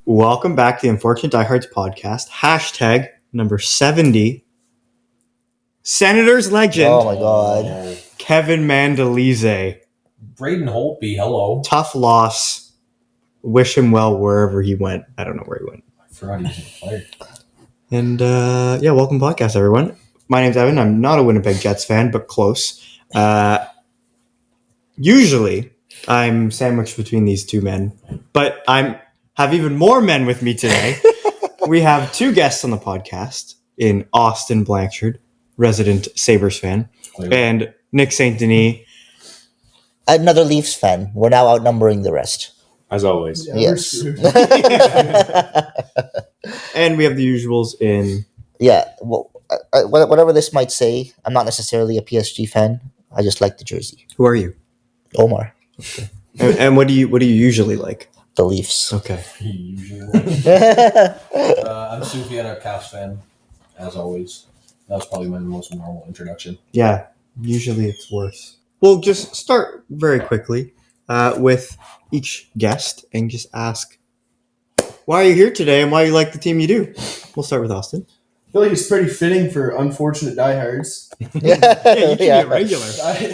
Welcome back to the Unfortunate Diehards podcast. Hashtag number 70. Senators legend. Oh my God. Kevin Mandolese. Braden Holtby, hello. Tough loss. Wish him well wherever he went. I don't know where he went. I forgot he was a player. And welcome podcast, everyone. My name's Evan. I'm not a Winnipeg Jets fan, but close. Usually, I'm sandwiched between these two men, but I have even more men with me today. We have two guests on the podcast in Austin Blanchard, resident Sabres fan, and Nick St. Denis. Another Leafs fan. We're now outnumbering the rest. As always. Yes. And we have the usuals in... Yeah. Well, whatever this might say, I'm not necessarily a PSG fan. I just like the jersey. Who are you? Omar. Okay. And what do you usually like? The Leafs. Okay. Usually. I'm Soufiane, a Caps fan, as always. That was probably my most normal introduction. Yeah, usually it's worse. We'll just start very quickly with each guest and just ask why are you here today and why you like the team you do. We'll start with Austin. I feel like it's pretty fitting for unfortunate diehards. Yeah, you can be a regular.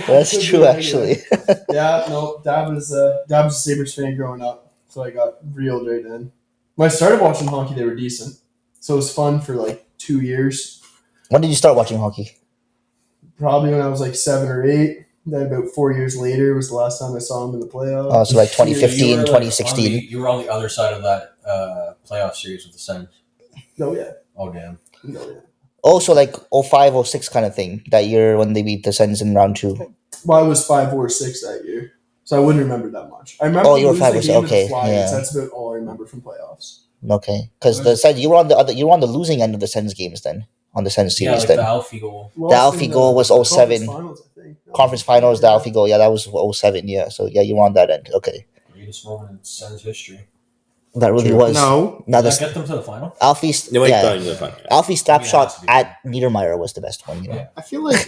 That's true, actually. Yeah, no, Dab was a Sabres fan growing up, so I got reeled right in. When I started watching hockey, they were decent, so it was fun for like 2 years. When did you start watching hockey? Probably when I was like 7 or 8. Then about 4 years later was the last time I saw them in the playoffs. Oh, so like 2015, You were, 2016. You were on the other side of that playoff series with the Sens. No, yeah. Oh, damn. No, yeah. Oh, so like 05, 06 kind of thing. That year when they beat the Sens in round 2. Well, I was 5 or 6 that year, so I wouldn't remember that much. I remember You were losing 5 the or 6. game to the Okay, Flyers. yeah. That's about all I remember from playoffs. Okay, because the Sens, you were on the losing end of the Sens games then, on the Sens Yeah, series like then. the Alfie goal. The Alfie goal was 07. Conference finals, I think. Conference finals, the Alfie goal. Yeah, that was 07. Yeah, so yeah, you were on that end. Okay, Greatest moment in Sens history. that really was. No. Now Did that the get them to the final? Alfie's They might yeah, thought you were fine. Alfie's I slap mean, it shot has to be at Niedermeyer was the best one. You know? Yeah. I feel like...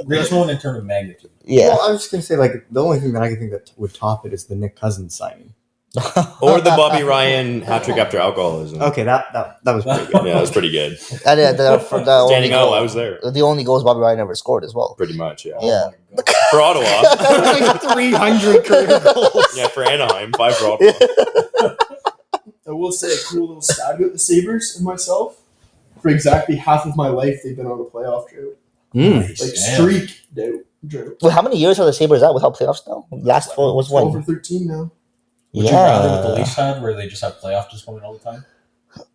Greatest moment in terms of magnitude. Yeah. Well, I was just going to say, like, the only thing that I can think that would top it is the Nick Cousins signing. Or the Bobby Ryan hat trick after alcoholism. Okay, that was pretty good. Yeah, that was pretty good. And for the only Standing out, goal, I was there. the only goals Bobby Ryan ever scored as well. Pretty much, yeah. Yeah. Oh my God. For Ottawa. Like 300 career goals. Yeah, for Anaheim. 5 for Ottawa. I will say a cool little stat about the Sabres and myself. For exactly half of my life, they've been on a playoff drought. Nice. Like Damn. streak drought. Well, how many years are the Sabres out without playoffs now? Last four was 12 or when? 13 now. Would you rather what the Yeah. Leafs had, where they just have playoff disappointment all the time?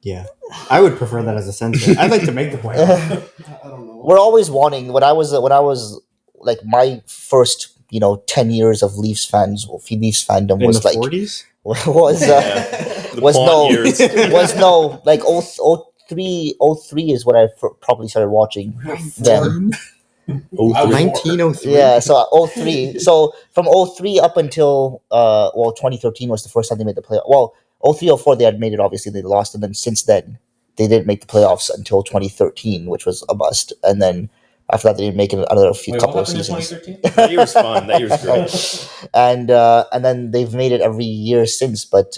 Yeah. I would prefer that as a Sens fan. I'd like to make the playoffs. I don't know. We're always wanting when I was like my first 10 years of Leafs fandom In was the like 40s? was The was Pont no years. was no like 03 is what I probably started watching them. Oh, I was 1903. Yeah, so 03. So from 03 up until 2013 was the first time they made the playoff. Well, 03, 04 they had made it. Obviously they lost, and then since then they didn't make the playoffs until 2013, which was a bust. And then after that they didn't make it another Wait, couple what of happened in seasons. 2013? That year was fun. That year was great. And then they've made it every year since, but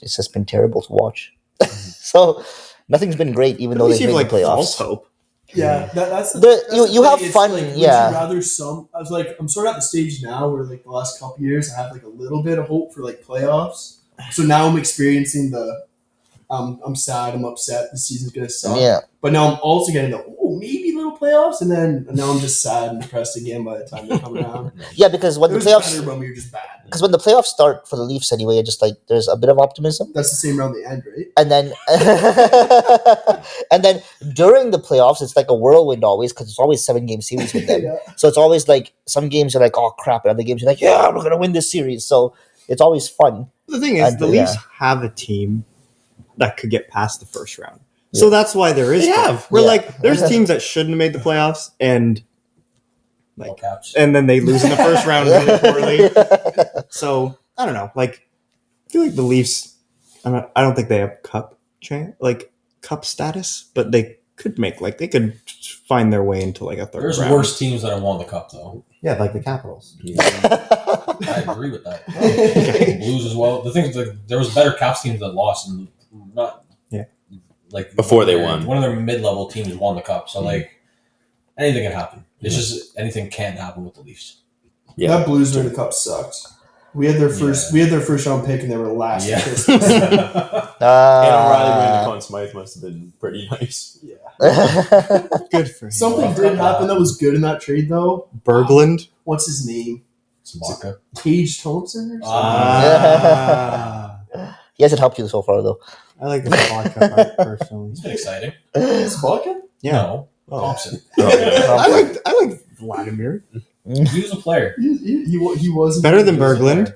it's just been terrible to watch. So nothing's been great, even though At least they've you made have, the like, playoffs. false hope. Yeah, that's You have thing. It's fun, like, would yeah. you rather I was like, I'm sort of at the stage now where like the last couple years I have like a little bit of hope for like playoffs. So now I'm experiencing I'm sad, I'm upset, the season's gonna suck. Yeah. But now I'm also getting maybe little playoffs, and now I'm just sad and depressed again by the time they come around. Yeah, because when It the was playoffs better when we were just bad. because when the playoffs start for the Leafs anyway, just like there's a bit of optimism. That's the same around the end, right? And then and then during the playoffs it's like a whirlwind always, because it's always 7-game series with them. Yeah. So it's always like some games are like, oh crap, and other games are like, yeah, we're gonna win this series. So it's always fun. The thing is, And, the yeah. Leafs have a team that could get past the first round. So that's why there is. They fun. have. We're Yeah. like, there's teams that shouldn't have made the playoffs, and All caps. then they lose in the first round really poorly. So I don't know. Like, I feel like the Leafs. I don't think they have cup status, but they could make like they could find their way into like a third There's round. worse teams that have won the cup, though. Yeah, like the Capitals. I agree with that. Blues as well. The thing is, like, there was better Caps teams that lost, and not like Before they won. One of their mid-level teams won the cup, so like anything can happen. It's just anything can't happen with the Leafs. Yeah. That Blues win the cup sucked. We had their first. We had their first round pick, and they were last. Yeah. at Christmas. And O'Reilly winning the Conn Smythe must have been pretty nice. Good for him. Something did happen that was good in that trade, though. Berglund. What's his name? Sabaka. Tage Thompson or something? Ah. He hasn't helped you so far, though. I like the vodka part personally. It's been exciting. Sabaka? Yeah. No. Oh. Thompson. I like Vladimir. He was a player. He was Better than Berglund.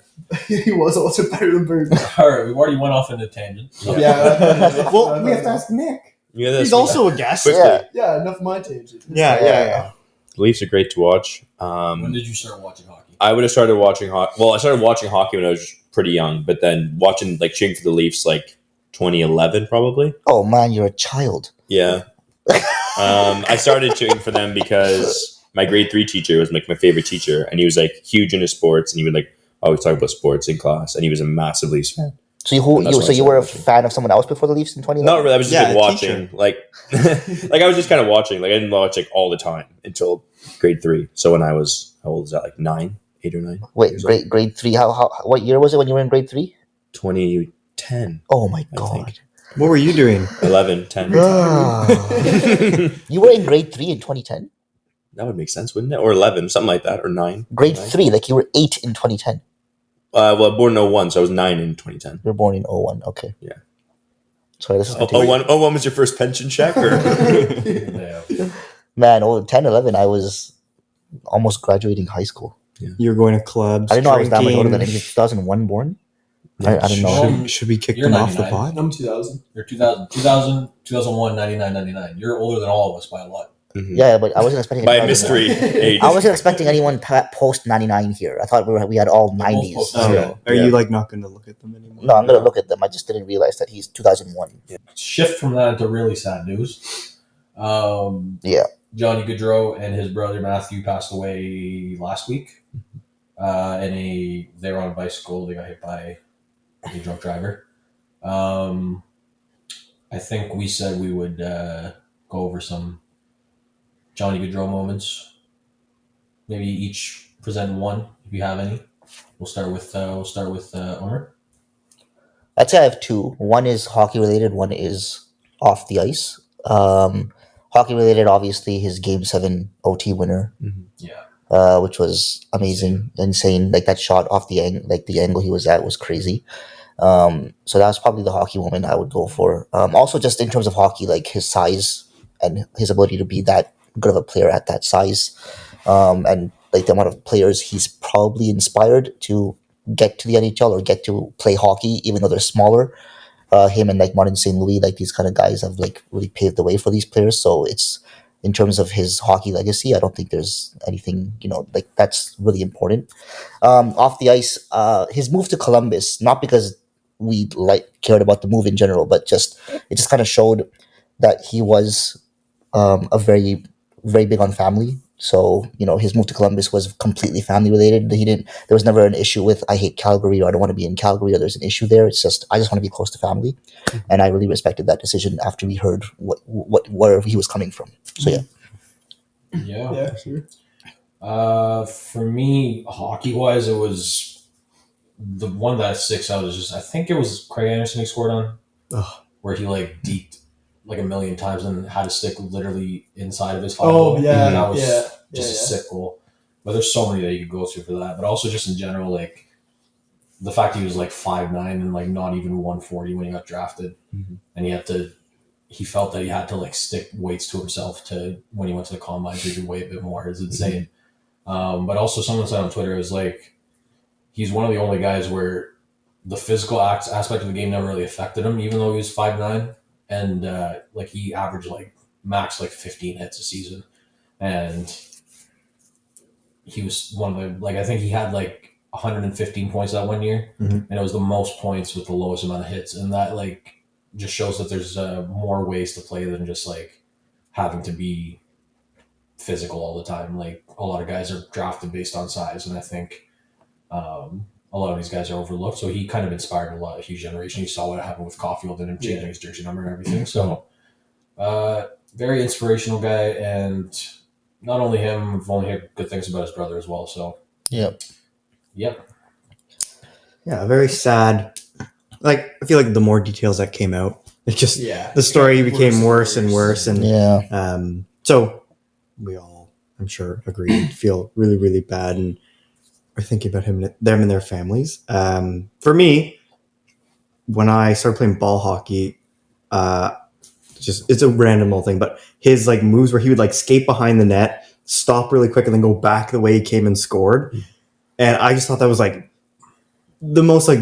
He was also better than Berglund. All right, we've already went off into a tangent. So. Yeah. Well, we have to ask Nick. Yeah, He's also a guest. Quickly. Yeah. Yeah, enough of my tangent. Yeah. The Leafs are great to watch. When did you start watching hockey? I would have started watching hockey. Well, I started watching hockey when I was pretty young, but then watching like cheering for the Leafs like 2011 probably. Oh man, you're a child. Yeah. I started cheering for them because my grade 3 teacher was like my favorite teacher, and he was like huge into sports, and he would like always talk about sports in class, and he was a massive Leafs fan. So And that's why I you were a started watching. fan of someone else before the Leafs in 2011? Not really. I was just Yeah, like watching, teacher. like, like I was just kind of watching. Like I didn't watch like all the time until grade 3. So when I was, how old is that? Like 8 or 9. Wait, years old. grade 3. How what year was it when you were in grade 3? 2010, Oh my I god. think. What were you doing? 11, 10. Ah. You were in grade 3 in 2010? That would make sense, wouldn't it? Or 11, something like that, or 9. Grade 9. 3, like you were 8 in 2010. Well, born in 01, so I was 9 in 2010. You were born in 01. Okay. Yeah. Sorry, this is Oh, 01 was your first pension check? Or? Yeah. Man, 10, 11, I was almost graduating high school. You're going to clubs. I didn't know I was that much drinking. older than anything. 2001 born? I didn't know. Should we kick You're them off the 99. pod? I'm 2000. You're 2001, 99, 99. You're older than all of us by a lot. Mhm. Yeah, but I wasn't expecting By a anyone- mystery age. I wasn't expecting anyone post 99 here. I thought we had all 90s. post- Oh, So- Are Yeah. you like not going to look at them anymore? No, I'm going to look at them. I just didn't realize that he's 2001. Shift from that to really sad news. Yeah. Johnny Gaudreau and his brother Matthew passed away last week. They were on a bicycle. They got hit by a drunk driver. I think we said we would go over some Johnny Gaudreau moments. Maybe each present one if you have any. We'll start with Omer. I'd say I have two. One is hockey related, one is off the ice. Hockey related, obviously, his Game 7 OT winner, Yeah. which was amazing, insane. Like that shot off the angle he was at was crazy. So that was probably the hockey moment I would go for. Also, just in terms of hockey, like his size and his ability to be that good of a player at that size, and like the amount of players he's probably inspired to get to the NHL or get to play hockey, even though they're smaller. Him and like Martin St. Louis, like these kind of guys have like really paved the way for these players. So it's in terms of his hockey legacy, I don't think there's anything, like that's really important. Off the ice, his move to Columbus, not because we cared about the move in general, but it just kind of showed that he was a very, very big on family. So, his move to Columbus was completely family related. There was never an issue with, I hate Calgary, or I don't want to be in Calgary, or there's an issue there. It's just, I just want to be close to family. And I really respected that decision after we heard where he was coming from. So, yeah. Yeah. Yeah, sure. For me, hockey wise, it was the one that sticks out is just I think it was Craig Anderson he scored on, where he like deeped like a million times and had a stick literally inside of his five. Oh, yeah, that was yeah, just a yeah. sick goal. But there's so many that you could go through for that. But also just in general, like the fact he was like 5'9" and like not even 140 when he got drafted, and he felt that he had to like stick weights to himself to when he went to the combine to do weigh a bit more. It's insane. But also someone said on Twitter is like he's one of the only guys where the physical aspect of the game never really affected him, even though he was 5'9", and like he averaged like max like 15 hits a season, and he was one of the I think he had like 115 points that 1 year, and it was the most points with the lowest amount of hits, and that like just shows that there's more ways to play than just like having to be physical all the time. Like a lot of guys are drafted based on size, and I think a lot of these guys are overlooked. So he kind of inspired a huge generation. You saw what happened with Caulfield and him changing his jersey number and everything. So very inspirational guy, and not only him, I've only heard good things about his brother as well. So Yep. yep. Yeah, very sad. Like, I feel like the more details that came out, it just Yeah. the story became worse and worse, and Yeah. so we all, I'm sure, agree, feel really, really bad, and are thinking about them and their families. For me, when I started playing ball hockey, it's a random little thing, but his like moves where he would like skate behind the net, stop really quick, and then go back the way he came and scored, and I just thought that was like the most like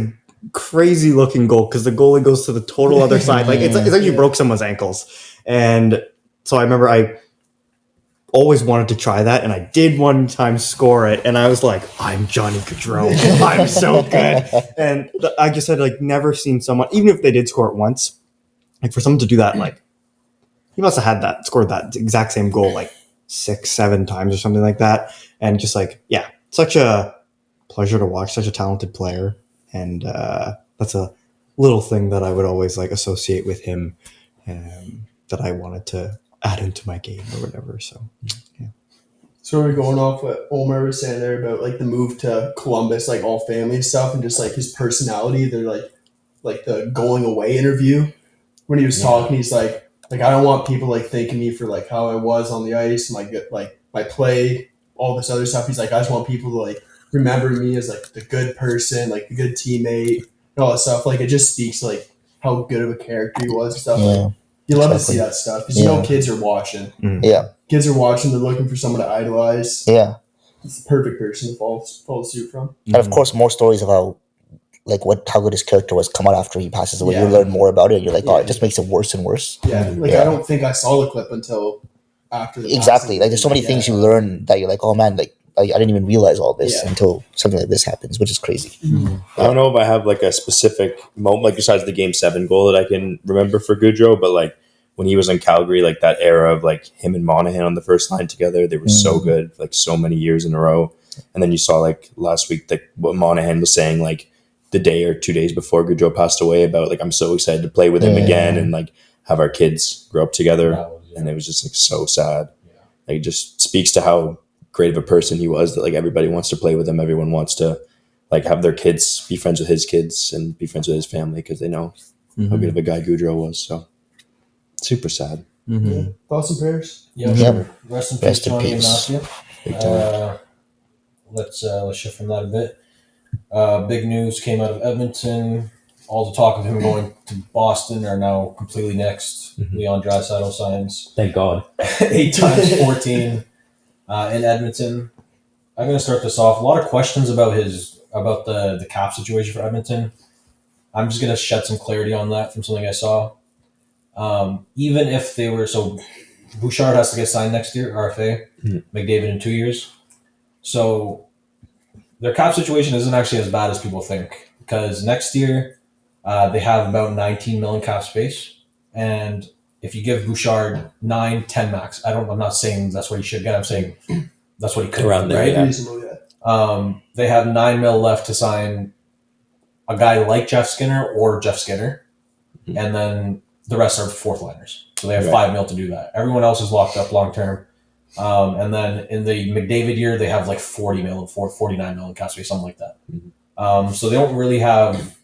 crazy looking goal because the goalie goes to the total other side. Like it's like you broke someone's ankles. And so I remember I always wanted to try that, and I did one time score it, and I was like, I'm Johnny Gaudreau. I'm so good. And I just had like never seen someone, even if they did score it once, like for someone to do that, like he must have scored that exact same goal like 6-7 times or something like that. And just like, yeah, such a pleasure to watch, such a talented player. And that's a little thing that I would always like associate with him, that I wanted to add into my game or whatever. So, yeah. So we're going off what Omar was saying there about like the move to Columbus, like all family and stuff, and just like his personality. They're like the going away interview when he was talking. He's like I don't want people like thanking me for like how I was on the ice, my play, all this other stuff. He's like, I just want people to like remember me as like the good person, like the good teammate, and all that stuff. Like it just speaks like how good of a character he was and stuff. Yeah. Like, you love to Exactly. see that stuff because you know kids are watching. Yeah. Kids are watching. They're looking for someone to idolize. Yeah. It's the perfect person to follow suit from. And of course, more stories about like how good his character was come out after he passes away. Yeah. You learn more about it. You're like, oh, Yeah. it just makes it worse and worse. Yeah, like Yeah. I don't think I saw the clip until after the Exactly. passing. Like there's so many things you learn that you're like, oh man, like I didn't even realize all this until something like this happens, which is crazy. I don't know if I have like a specific moment, like besides the Game 7 goal that I can remember for Goudreau, but like when he was in Calgary, like that era of like him and Monahan on the first line together, they were so good, like so many years in a row. And then you saw like last week, like what Monahan was saying, like the day or 2 days before Goudreau passed away about like, I'm so excited to play with him again and like have our kids grow up together. And it was just like so sad. Like it just speaks to how great of a person he was that like everybody wants to play with him. Everyone wants to like have their kids be friends with his kids and be friends with his family because they know how good of a guy Goudreau was. So super sad. Yeah. Thoughts and prayers. Yeah, Yep. sure. Rest in peace, Rest in Johnny and peace. Matthew. Big time. Let's shift from that a bit. Big news came out of Edmonton. All the talk of him going to Boston are now completely nixed. Leon Draisaitl signs Thank God. 8 times 14 in Edmonton. I'm going to start this off. A lot of questions about the cap situation for Edmonton. I'm just going to shed some clarity on that from something I saw. Even if they were Bouchard has to get signed next year, RFA. McDavid in 2 years. So their cap situation isn't actually as bad as people think because next year they have about 19 million cap space, and if you give Bouchard 9-10 max, I'm not saying that's what he should get. I'm saying that's what he could Around there, right? yeah. Reasonable, yeah. They have 9 mil left to sign a guy like Jeff Skinner or Jeff Skinner, and then the rest are fourth liners. So they have 5 mil to do that. Everyone else is locked up long term. And then in the McDavid year, they have like 40 mil, 49 mil in cap space, something like that. So they don't really have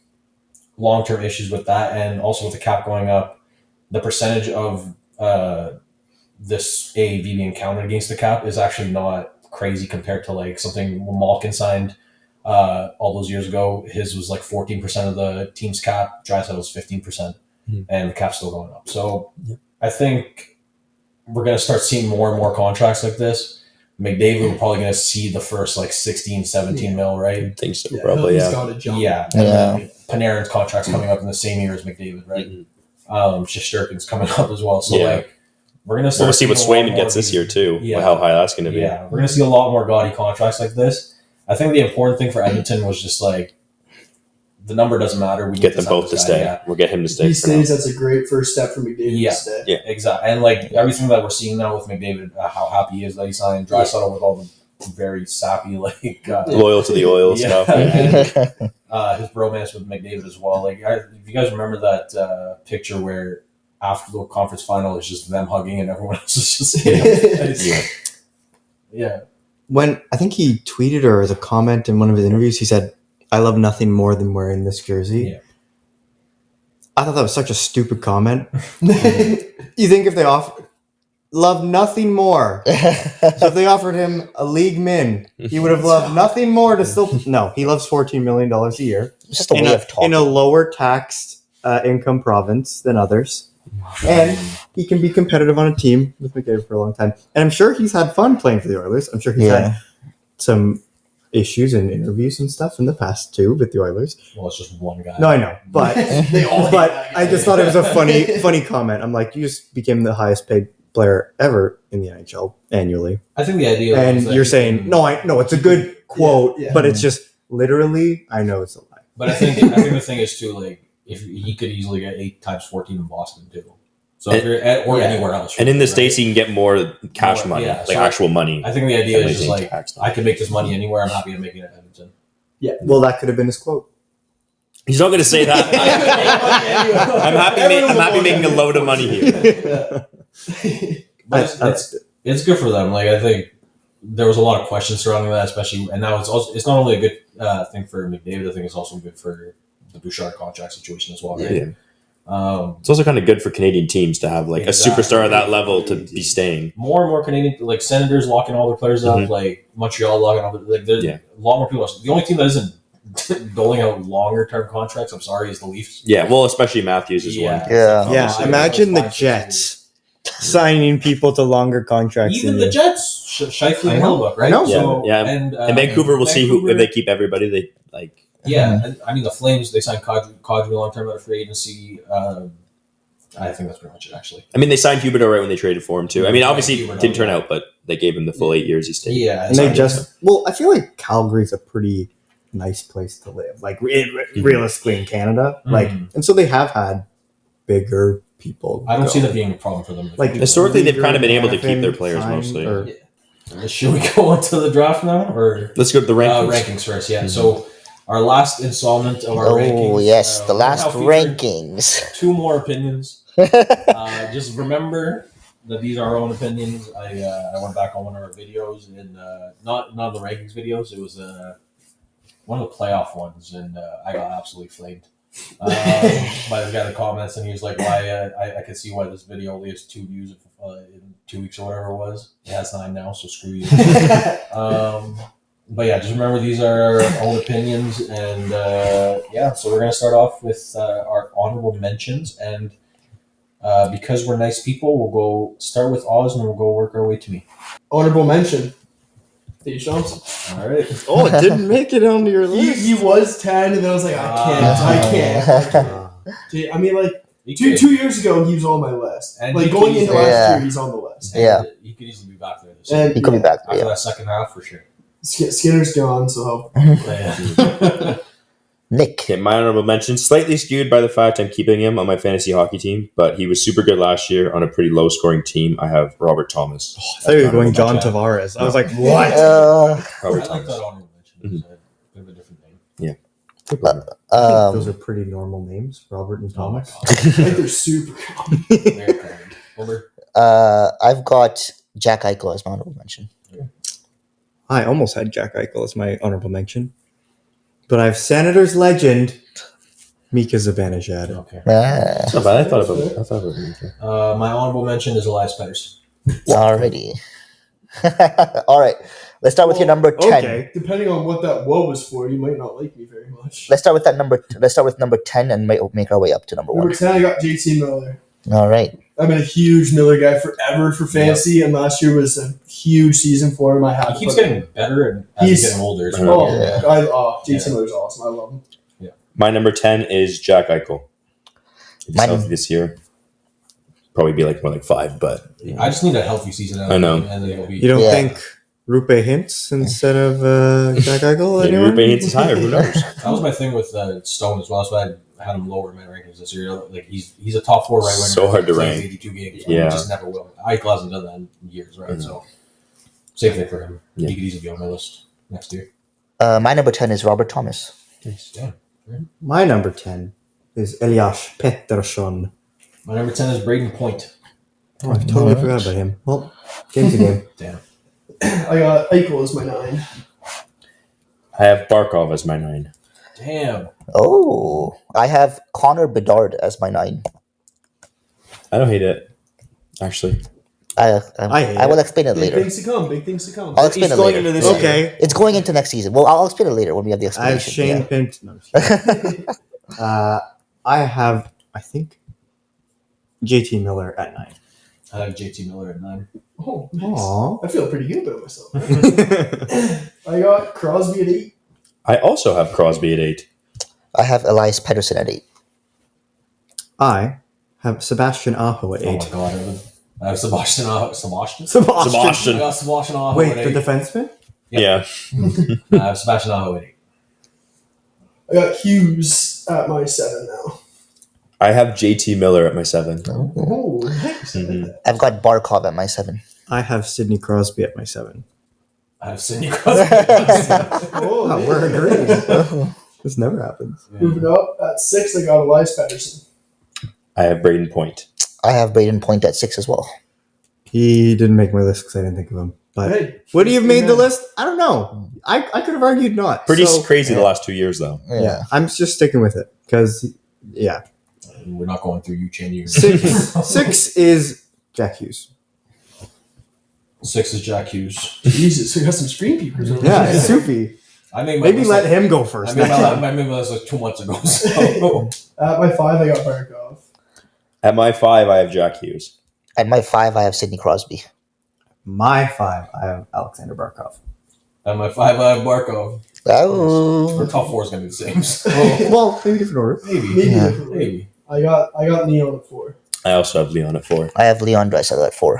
long-term issues with that. And also with the cap going up, the percentage of this AAV being counted against the cap is actually not crazy compared to like something when Malkin signed all those years ago. His was like 14% of the team's cap. Draisaitl was 15%, and the cap's still going up. So I think we're going to start seeing more and more contracts like this. McDavid, we're probably going to see the first like 16, 17 mil, right? I think so, Yeah, probably, he's yeah. got to jump. Yeah. And then Panarin's contract's coming up in the same year as McDavid, right? Shesterkin's coming up as well. So, Yeah. like, we're going to start We'll see what seeing a lot Swayman more gets of this these- year, too. Yeah. How high that's going to be. Yeah, we're going to see a lot more gaudy contracts like this. I think the important thing for Edmonton was just like the number doesn't matter. We need Get them sign both to this guy. stay. Yeah. We'll get him to If stay. he for now. stays, that's a great first step for McDavid Yeah. to stay. Yeah. Exactly. And like everything that we're seeing now with McDavid, how happy he is that he signed Draisaitl with all the very sappy Loyal to the oil Yeah. stuff. his bromance with McDavid as well. Like, if you guys remember that picture where after the conference final, it's just them hugging and everyone else is just Yeah. yeah. When I think he tweeted or as a comment in one of his interviews, he said, "I love nothing more than wearing this jersey." Yeah. I thought that was such a stupid comment. You think if they love nothing more, so if they offered him a league min, he would have loved nothing more to still. No, he loves $14 million a year It's just a in way a, of talking. in a lower taxed income province than others, and he can be competitive on a team with McDavid for a long time. And I'm sure he's had fun playing for the Oilers. I'm sure he's had some issues and interviews and stuff in the past too with the Oilers. Well, it's just one guy. No, I know, but They all hate but that guy. I just thought it was a funny comment. I'm like, you just became the highest paid player ever in the NHL annually, I think the idea and is that you're he saying can- no. I know it's a good quote, Yeah. but it's just literally. I know it's a lie. But I think the thing is too, like, if he could easily get 8 times 14 in Boston too. So if you're or Yeah. anywhere else. And in the right? States, you can get more cash More, money, yeah. like So actual money. I think the idea is Everything just like taxed. I can make this money anywhere. I'm happy to make it at Edmonton. Well, that could have been his quote. He's not going to say that. I'm happy making a load of money here. But it's good for them. Like, I think there was a lot of questions surrounding that, especially, and now it's not only a good thing for McDavid. I think it's also good for the Bouchard contract situation as well. Right? Yeah. It's It's also kind of good for Canadian teams to have like Exactly. a superstar at that level to be staying. more and more Canadian, like Senators locking all their players up, Mhm. like Montreal locking all their, like there's Yeah. a lot more people. The only team that isn't doling out longer term contracts, I'm sorry, is the Leafs. Yeah, well, especially Matthews is one. Yeah. Yeah, Obviously, imagine the those 5-6 Jets signing people to longer contracts. Even than the you. Jets, Scheifele I and know. Hellebuyck, right? I know. So, Yeah. And Vancouver will see who if Vancouver- they keep everybody. They like Yeah, and, I mean the Flames. They signed Kadri long term out of free agency. I think that's pretty much it, actually. I mean, they signed Huberdeau right when they traded for him too. I mean, Yeah, obviously Huberdeau, it didn't turn yeah. out, but they gave him the full 8 years he stayed. Yeah, And they just I feel like Calgary's a pretty nice place to live. Like realistically in Canada, like, and so they have had bigger people. I don't go. see that being a problem for them. Like Historically, they've Leaguer kind of been able to and keep their players Hanifin mostly. or- Should we go into the draft now, or Let's go to the rankings. rankings first? Yeah. So our last installment of our rankings. Oh yes, the we're last now featuring rankings. 2 more opinions. Just remember that these are our own opinions. I went back on one of our videos, and not the rankings videos. It was one of the playoff ones, and I got absolutely flamed by the guy in the comments, and he was like, "Why? I can see why this video only has 2 views in 2 weeks or whatever it was. It has 9 now, so screw you." But yeah, just remember these are our own opinions, and so we're gonna start off with our honorable mentions, and because we're nice people, we'll go start with Oz, and we'll go work our way to me. Honorable mention. Dave Johnson. All right. Oh, it didn't make it onto your He list. was 10, and then I was like, I can't. Dude, I mean, like, He two could- years ago, he was on my list. And Like, he going could into easily- last Yeah. year, he's on the list. and Yeah. he could easily be back there this And- year. He could be back. After Yeah. that second half, for sure. Skinner's gone, so Yeah. Nick. Okay, my honorable mention, slightly skewed by the fact I'm keeping him on my fantasy hockey team, but he was super good last year on a pretty low scoring team. I have Robert Thomas. I thought you were going John mention. Tavares. I was like, what? Uh, I Robert like Thomas. that honorable mention. It's a bit of a different name. Those um, are pretty normal names, Robert and Thomas. I think they're super common. Very common. Homer. I've got Jack Eichel as my honorable mention. I almost had Jack Eichel as my honorable mention, but I have Senators legend Mika Zibanejad. Okay. Ah, Not bad. I thought about him. My honorable mention is Elias Pettersson. already. All right. Let's start with your number 10. Okay, Depending on what that woe was for, you might not like me very much. Let's start with number 10 and make our way up to number Number 1. 10, I got JT Miller. All right. I've been a huge Miller guy forever for fantasy, and last year was a huge season for him. I had He to keeps put- getting better and as he's He's- getting older. As Yeah. well. Oh, JT Yeah. Miller's awesome. I love him. My number 10 is Jack Eichel. If he's Mine- healthy this year, probably be like more like 5, but I just need a healthy season. I know. And then it'll be. you don't Yeah. think Rupe Hintz instead of Jack Eichel? Maybe Anyone? Rupe Hintz is higher. Who knows? That was my thing with Stone as well. That's why I had him lower in my rankings this year. Like he's a top 4 right winger. So hard to plays rank. 82 games. Yeah. He just never will. Eichel hasn't done that in years, right? Mhm. So same thing for him. Yeah. He could easily be on my list next year. My number 10 is Robert Thomas. Yeah. My number 10 is Elias Pettersson. My number 10 is Braden Point. Oh, I totally Alright. forgot about him. Well, game's a game. Damn. I got Eichel as my 9. I have Barkov as my 9. Damn. Oh, I have Connor Bedard as my 9. I don't hate it. Actually, I hate I will it. explain it Big later. things to come. Big things to come. I'll explain He's it going later. into this Yeah. Okay. It's going into next season. Well, I'll explain it later when we have the I have explanation. Shane Pint. No, I'm just kidding. I have, I think, JT Miller at 9. I have JT Miller at 9. Oh, nice. Aww. I feel pretty good about myself. I got Crosby at 8. I also have Crosby at 8. I have Elias Pettersson at 8. I have Sebastian Aho at 8. Oh my god, Evan. I have Sebastian. Sebastian? Sebastian. I got Sebastian Aho Wait, at the 8. defenseman? Yep. Yeah. I have Sebastian Aho at 8. I got Hughes at my 7 now. I have JT Miller at my 7. Oh, nice. I like Mhm. that. I've got Barkov at my 7. I have Sidney Crosby at my 7. I have Sidney Crosby at 7. Oh, Wow, yeah. we're agreeing. This never happens. Moving up at 6, I got Elias Pettersson. I have Braden Point. I have Braden Point at 6 as well. He didn't make my list because I didn't think of him. But Hey, would he have made the man. list? I don't know. I could have argued not. Pretty So, crazy yeah. the last 2 years, though. Yeah, I'm just sticking with it because, yeah. And we're not going through you changing your 6 is Jack Hughes. 6 is Jack Hughes. Jesus, we got some screen peepers over Yeah, there. Sufi. I made my Maybe list let like- him go I first. made next time. my list like 2 months ago. So. At my 5, I got Barkov. At my 5, I have Jack Hughes. At my 5, I have Sidney Crosby. My 5, I have Alexander Barkov. At my 5, I have Barkov. Our Oh. top 4 is going to be the same. So Well, maybe different order. maybe. Maybe Yeah. differently. Maybe. I got Neon at 4. I also have Leon at 4. I have Leon Draisaitl at 4.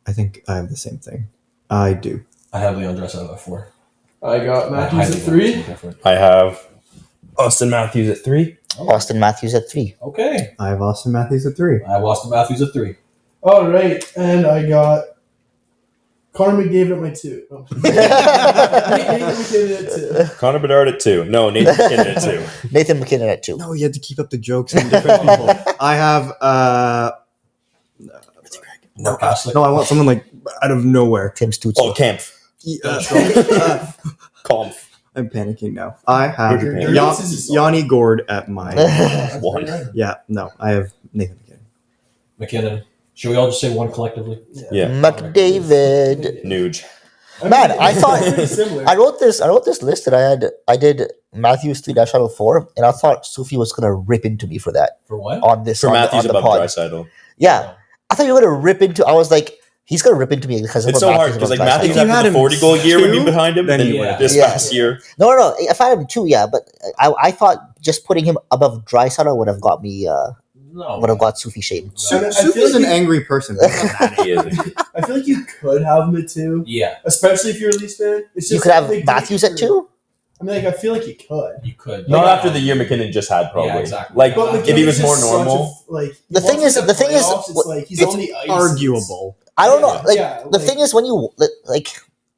I think I have the same thing. I do. I have Leon Draisaitl at 4. I got I Matthews highly at want 3. something different. I have Austin Matthews at 3. Austin Matthews at 3. Okay. I have Austin Matthews at 3. I have Austin Matthews at 3. All right, and I got Connor McDavid at my 2. Oh. Nathan McKinnon at 2. Connor Bedard at 2. No, Nathan McKinnon at 2. Nathan McKinnon at 2. No, you had to keep up the jokes on different people. I have Mark Haslick. no, I want someone like out of nowhere. Tim Stutzel. Oh, Kampf. Kampf. I'm panicking now. I have Who'd you pick? Your notes is Yanni Gord at my. That's One. pretty good. Yeah, no, I have Nathan McKinnon. McKinnon. Should we all just say one collectively? Yeah. McDavid. Nuge. Man, I thought- pretty similar. I wrote this list and I did Matthews 3 Shuttle 4, and I thought Sophie was gonna rip into me for that For what? on this For on, Matthews on the above pod. Draisaitl. Yeah. I thought you were gonna rip into. I was like, he's gonna rip into me because It's of so what hard Matthews because like above Draisaitl. Matthews If you had after him the 40-goal year would be 2, behind him, then then he would. this Yeah. past year. No. If I had him 2, yeah, but I thought just putting him above Draisaitl would have got me. No. Would have got Sophie shamed. And I feel Sufi's like an you- angry person. He is. I feel like you could have him at 2, Yeah, especially if you're a Leafs fan. It's just You could have like, Matthews at 2. I mean, like, I feel like you could. you could. Not Yeah. after the year McKinnon just had, probably. Yeah, exactly. Like, But if he McKinnon's was more just normal. such a- like The thing once is- in the thing is- playoffs, it's like he's It's on the ice. arguable. I don't know. Yeah. Like Yeah, the like- thing is, when you like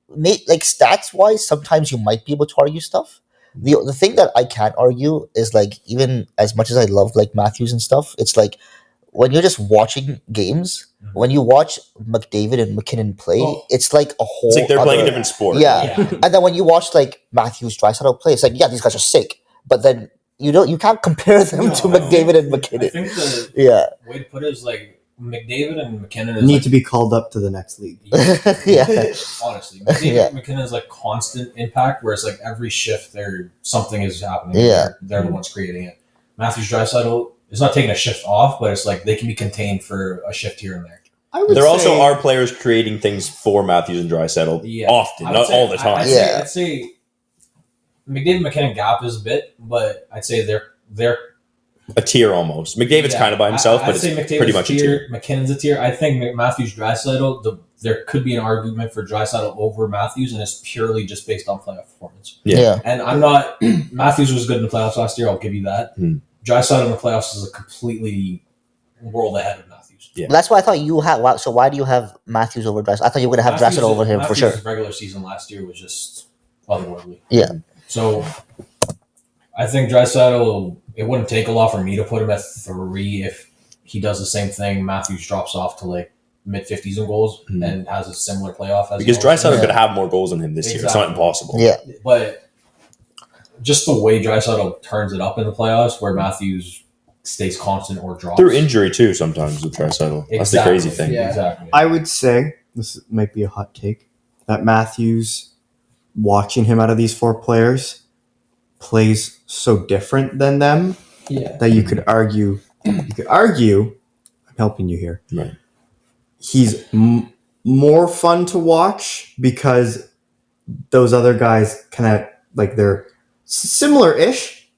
stats wise, sometimes you might be able to argue stuff. The thing that I can't argue is like, even as much as I love like Matthews and stuff, it's like when you're just watching games, Mhm. when you watch McDavid and McKinnon play, Oh. it's like a whole. It's like they're playing a other- different sport. Yeah. Yeah. And then when you watch like Matthews, Draisaitl play, it's like, yeah, these guys are sick, but then you can't compare them to No, McDavid and I McKinnon. think the Yeah, way to put it is like McDavid and McKinnon is Need like, to be called up to the next league. yeah, honestly. McDavid Yeah. McKinnon is like constant impact, where it's like every shift there something is happening. Yeah. They're the ones creating it. Matthews Draisaitl is not taking a shift off, but it's like they can be contained for a shift here and there. I would There also say- are players creating things for Matthews and Draisaitl Yeah. often, I would not say- all the time. I'd say McDavid McKinnon gap is a bit, but I'd say they're a tier almost. McDavid's kind of by himself, but I'd say it's pretty much a tier. McKinnon's a tier. I think Matthews Draisaitl, there could be an argument for Draisaitl over Matthews, and it's purely just based on playoff performance. Yeah. And I'm not. Matthews was good in the playoffs last year. I'll give you that. Draisaitl in the playoffs is a completely world ahead of Matthews. Yeah. That's why I thought you had. So why do you have Matthews over Draisaitl? I thought you were gonna have Draisaitl over him for sure. Matthews' regular season last year was just otherworldly. Yeah. So I think Draisaitl, it wouldn't take a lot for me to put him at 3 if he does the same thing. Matthews drops off to like mid-50s in goals and has a similar playoff as Because well. Draisaitl could have more goals than him this year. It's not impossible. Yeah. But just the way Draisaitl turns it up in the playoffs, where Matthews stays constant or drops Through injury too, sometimes with Draisaitl. That's the crazy thing. Yeah. Exactly. I would say, this might be a hot take, that Matthews, watching him out of these 4 players, plays so different than them Yeah. that you could argue, I'm helping you here. Right. He's more fun to watch because those other guys kind of, like, they're similar-ish,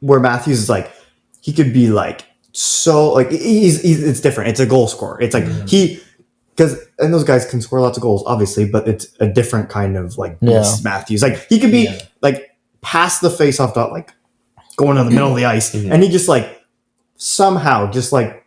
where Matthews is like, he could be like, so, like, he's it's different. It's a goal scorer. It's like, and those guys can score lots of goals, obviously, but it's a different kind of, like, Matthews. Like, he could be, like, past the face-off dot, like, going in the middle of the ice, and he just, like, somehow just, like,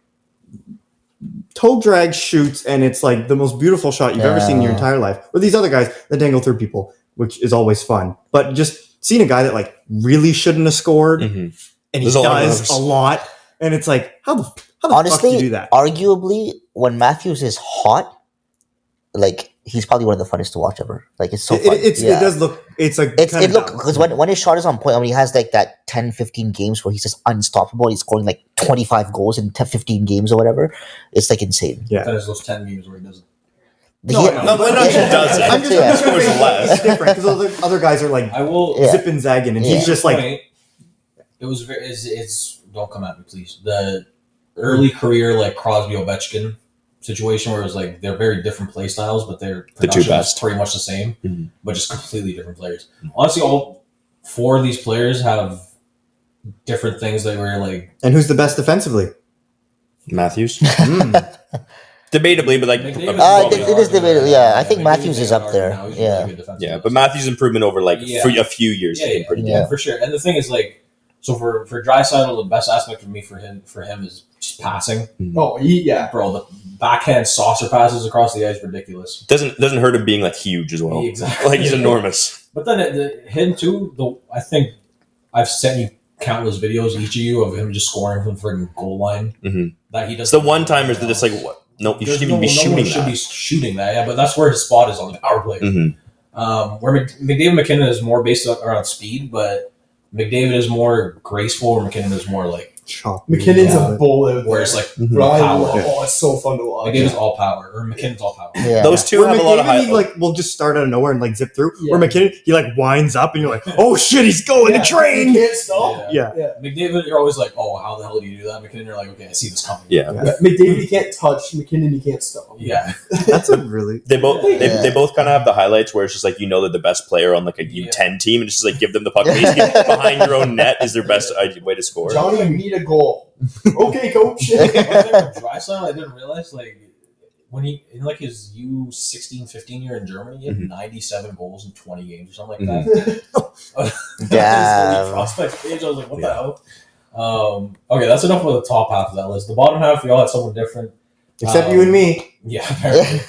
toe drag shoots, and it's, like, the most beautiful shot you've ever seen in your entire life. Or these other guys that dangle through people, which is always fun. But just seeing a guy that, like, really shouldn't have scored, and he There's a lot of does nerves. a lot, and it's like, how the Honestly, fuck do you do that? arguably, when Matthews is hot, like he's probably one of the funnest to watch ever. Like it's so fun. It does look. It's a. It look because when his shot is on point, when he has like that 10, 15 games where he's just unstoppable, he's scoring like 25 goals in 10, 15 games or whatever. It's like insane. Yeah. That is those 10 games where he doesn't. No, not he doesn't. I'm just, Yeah. I'm just gonna say it's different because other guys are like I will. Yeah. zipping zagging, and he's just like. It was very. It's don't come at me, please. The early career like Crosby Ovechkin situation where it was like they're very different play styles, but their The two production is best. pretty much the same, but just completely different players. Honestly, all 4 of these players have different things that were like. And who's the best defensively? Matthews. Debatably, but like McDavid it is debatable. Yeah, I think Matthews is up there. Now. He's Yeah. really good defensively. yeah, but Matthews' improvement over like Yeah. for a few years has Yeah, been pretty yeah, good. for sure. And the thing is, like, so for Draisaitl, the best aspect for me for him is just passing. Oh, yeah. Bro, the backhand saucer passes across the ice ridiculous. Doesn't hurt him being like huge as well. Exactly. Like he's enormous. But then him too. I think I've sent you countless videos, each of you, of him just scoring from the friggin' goal line. That he does. It's the one timers that it's like what? Nope, you shouldn't even be shooting one that. should be shooting that. Yeah, but that's where his spot is on the power play. Where McDavid McKinnon is more based around speed, but McDavid is more graceful, or McKinnon is more like Chop. McKinnon's a bull out where there. it's like Bro, power. oh, it's so fun to watch. McDavid's all power, or McKinnon's all power. Yeah. Those two Where have a lot of McDavid, high. he like will just start out of nowhere and like zip through. Yeah. Where McKinnon, he like winds up and you're like, oh shit, he's going Yeah, to train. You can't stop. Yeah. Yeah. McDavid, you're always like, oh, how the hell do you do that? McKinnon, you're like, okay, I see this coming. Yeah. McDavid, you can't touch. McKinnon, you can't stop. Yeah. That's a really. They both Yeah. they both kind of have the highlights where it's just like they're the best player on like a U10 team and it's just like give them the puck basically behind your own net is their best way to score. Johnny, you need a goal. Okay, coach. One thing with Draisaitl, I didn't realize, like, when he, in like his U16, 15 year in Germany, he had 97 goals in 20 games or something like that. Damn. His prospects page, I was like, what the hell? Okay, that's enough of the top half of that list. The bottom half, we all had someone different. Except you and me. Yeah, apparently.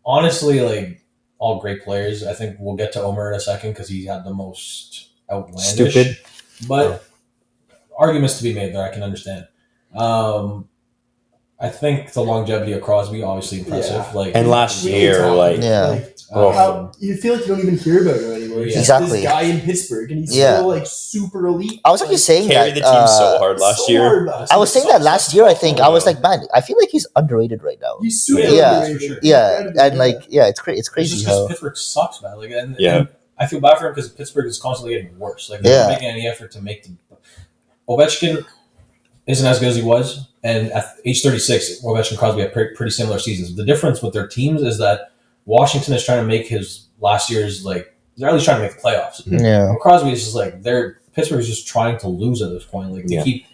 Honestly, like, all great players. I think we'll get to Omer in a second because he had the most outlandish. Stupid. But arguments to be made there, I can understand. I think the longevity of Crosby, obviously impressive. Yeah. Like, And last We year, can talk. like Yeah. How, you feel like you don't even hear about him anymore. He's just Exactly. this guy in Pittsburgh, and he's Yeah. still like super elite. I was actually saying carried that. the team so hard last So year. hard last I was year. saying that last year. I think I was like, man, I feel like he's underrated right now. He's super Yeah. underrated. For sure. Yeah, Incredible, and yeah. like, yeah, it's it's crazy just because how. Pittsburgh sucks, man. Like, and Yeah. I feel bad for him because Pittsburgh is constantly getting worse. Like, they're Yeah. not making any effort to make the. Ovechkin isn't as good as he was, and at age 36, Ovechkin and Crosby have pretty similar seasons. The difference with their teams is that Washington is trying to make his last year's, like, they're at least trying to make the playoffs. Yeah, Crosby is just like Pittsburgh's just trying to lose at this point. Like they Yeah. keep.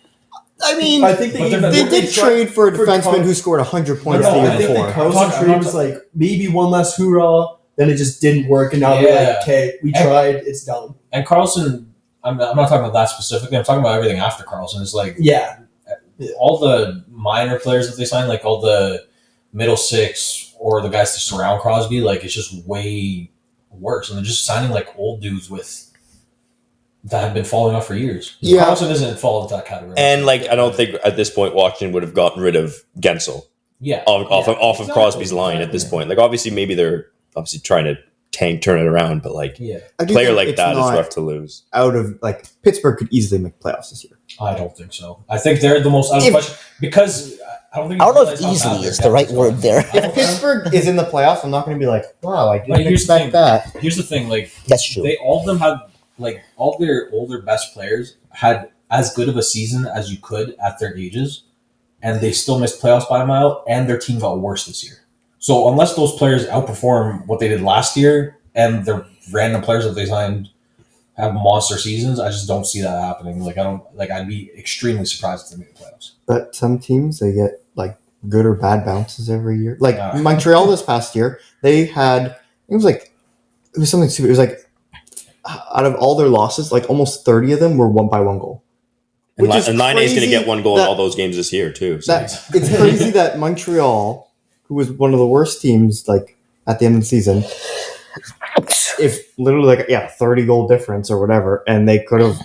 I mean, I think But they, they're- they did trade for a for defenseman Car- who scored 100 points No, the year I think before. the Carlson I'm trade not- was like maybe one last hoorah, then it just didn't work, and now they're Yeah. like, okay, we And- tried, it's done. And Carlson, I'm not talking about that specifically. I'm talking about everything after Carlson. It's like Yeah, all the minor players that they signed, like all the middle six or the guys to surround Crosby, like it's just way worse. And they're just signing like old dudes that have been falling off for years. Yeah. Carlson isn't falling into that category. And like, I don't think at this point Washington would have gotten rid of Gensel yeah, off of Exactly. Crosby's line at this point. Like, obviously, maybe they're obviously trying to turn it around, but like, Yeah, I do player think like it's that is not rough to lose. out of like Pittsburgh could easily make playoffs this year. I don't think so. I think they're the most out of If- question because I don't think. I don't know you if realize how easily bad their is the right depth word there. I don't- If Pittsburgh is in the playoffs, I'm not going to be like, wow, I But didn't here's the expect thing. that. Here's the thing, like That's true. they all of them had like all their older best players had as good of a season as you could at their ages, and they still missed playoffs by a mile, and their team got worse this year. So unless those players outperform what they did last year, and the random players that they signed have monster seasons, I just don't see that happening. Like I'd be extremely surprised if they made the playoffs. But some teams, they get like good or bad bounces every year. Like Yeah. Montreal this past year, they had, it was something stupid. It was like, out of all their losses, like almost 30 of them were won by one goal. And, Which is and Line A is going to crazy get one goal in that- all those games this year too. So. That it's crazy that Montreal, who was one of the worst teams, like at the end of the season, if literally like 30 goal difference or whatever, and they could have.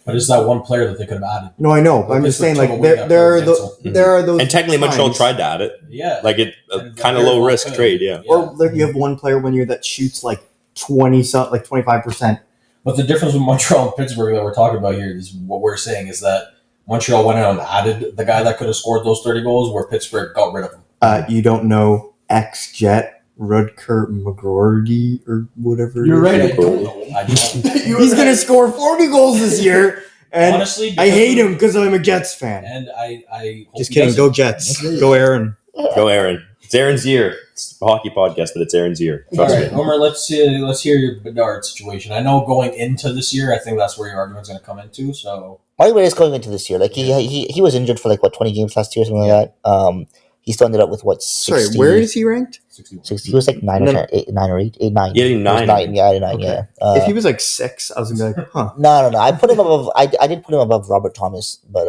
But it's that one player that they could have added. No, I know. But I'm just saying, like there are those And technically, Montreal times- tried to add it, Yeah, like it And kind of very low well risk could. trade. Yeah. Or like you have one player one year that shoots like 25%. But the difference with Montreal and Pittsburgh that we're talking about here is what we're saying is that Montreal went out and added the guy that could have scored those 30 goals, where Pittsburgh got rid of him. You don't know ex-Jet Rutger McGroarty or whatever. you're it is. right. I don't know. I don't. You were He's gonna right. score 40 goals this year, and Honestly, I hate him because I'm a Jets fan. And I hope Just he kidding. doesn't. Go Jets. Go Aaron. Go Aaron. It's Aaron's year. It's a hockey podcast, but it's Aaron's year. All Trust right, me. Homer. Let's hear your Bedard situation. I know going into this year, I think that's where your argument's going to come into. So Marty is going into this year. Like he was injured for like 20 games last year, something like that. He still ended up with 60, Sorry, where is he ranked? 61. 60, he was like 9 or No. 10, 9 or 8, 9. Yeah, He was 9. 9. Yeah, I did 9. Okay. Yeah. If he was like 6, I was gonna be like, huh. No. I put him above. I did put him above Robert Thomas, but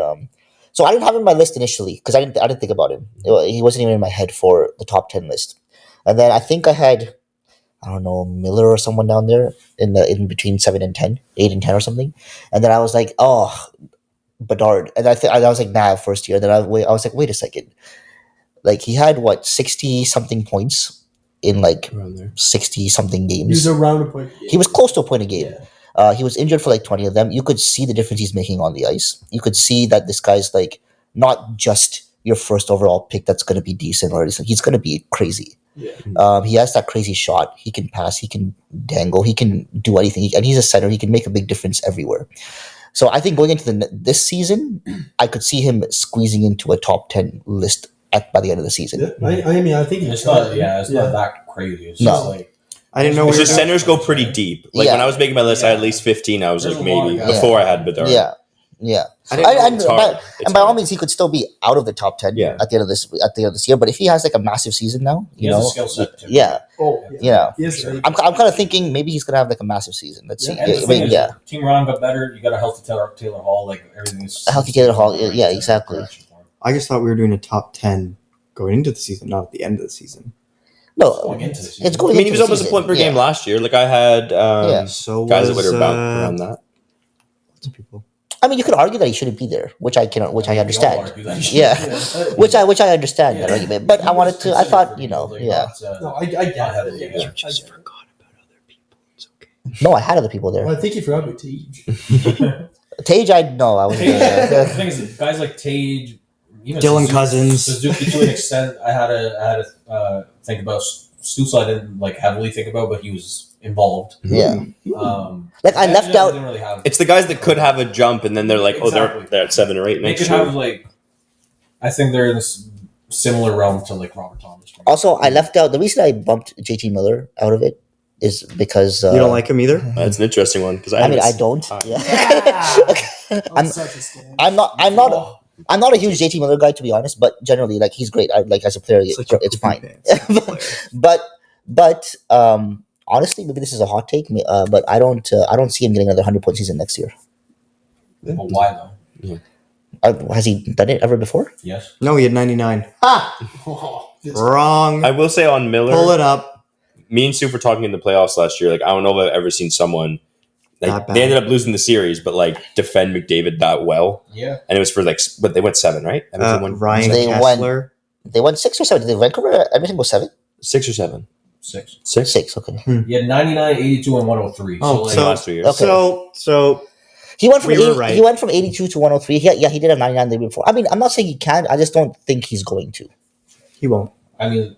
so I didn't have him on my list initially because I didn't think about him. He wasn't even in my head for the top 10 list, and then I think I had, I don't know, Miller or someone down there in between 7 and 10, 8 and 10 or something, and then I was like, oh, Bedard, and I was like, nah, first year. Then I was like, wait a second, like he had 60 something points in like Around there. 60 something He games. was around a point. He was close to a point a game. Yeah. He was injured for like 20 of them. You could see the difference he's making on the ice. You could see that this guy's like not just your first overall pick that's going to be decent or anything. He's going to be crazy. Yeah. He has that crazy shot. He can pass. He can dangle. He can do anything. And he's a center. He can make a big difference everywhere. So I think going into this season, I could see him squeezing into a top 10 list by the end of the season. Yeah. I mean, I think It's not. Yeah, it's not that crazy. It's No. just like I didn't know It's we were just doing- centers go pretty deep. Like Yeah. when I was making my list, I had at Yeah. least 15. I was There's like, a lot maybe of guys. before I had Bedard. Yeah. I didn't know. And It's hard. It's by all hard. means, he could still be out of the top 10 Yeah. at the end of this year. But if he has like a massive season now, he you has a know, skill set. Too. yeah, Oh, yeah. Yes, I'm kind of thinking maybe he's gonna have like a massive season. Let's see. And the Yeah, thing is, yeah. Team Ron got better. You got a healthy Taylor Hall. Like everything's A healthy Taylor Hall, yeah, exactly. I just thought we were doing a top 10 going into the season, not at the end of the season. No, Going into the season. it's going. I mean, he into was the almost a season. point per game Yeah. last year. Like I had Yeah. So guys that was, would have around that. lots of people. I mean, you could argue that he shouldn't be there, which I understand. argue that. Yeah. Which I understand Yeah. that argument, but I wanted to. I thought, you know, yeah. No, I get Yeah. it. Yeah. You just forgot about other people. It's okay. No, I had other people there. Well, I think you forgot about Tage. Tage, I was The there. thing is, guys like Tage, even Dylan Cousins. Suzuki to an extent. I had to think about Stützle. I didn't like heavily think about, but he was involved. Yeah, like I Yeah, left they out. didn't really have. It's the guys that could have a jump, and then they're like, Exactly. they're at 7 or 8 They next could year. have like. I think they're in this similar realm to like Robert Thomas. Also, I left out the reason I bumped JT Miller out of it is because You don't like him either? That's an interesting one because I mean, I don't. high. Yeah. I'm such a stan. I'm not a huge JT Miller guy, to be honest. But generally, like, he's great. like as a player, Such a it's poopy fine. pants player. but honestly, maybe this is a hot take. But I don't see him getting another 100-point season next year. But why though? Has he done it ever before? Yes. No, he had 99. Wrong. I will say on Miller, Pull it up. me and Sue were talking in the playoffs last year. Like, I don't know if I've ever seen someone. That Like, bad. they ended up losing the series, but like defend McDavid that well, Yeah. and it was for like, but they went 7, right? Everything went Ryan They won. Kessler. They won 6 or 7. Did Vancouver everything was 7? 6 or 7. 6. 6. Okay. He had 99, 82, and 103. Oh, like, So the last 2 years. Okay. So He went from We were 80, right. he went from 82 to 103. He did have 99 the year before. I mean, I'm not saying he can't. I just don't think he's going to. he won't. I mean,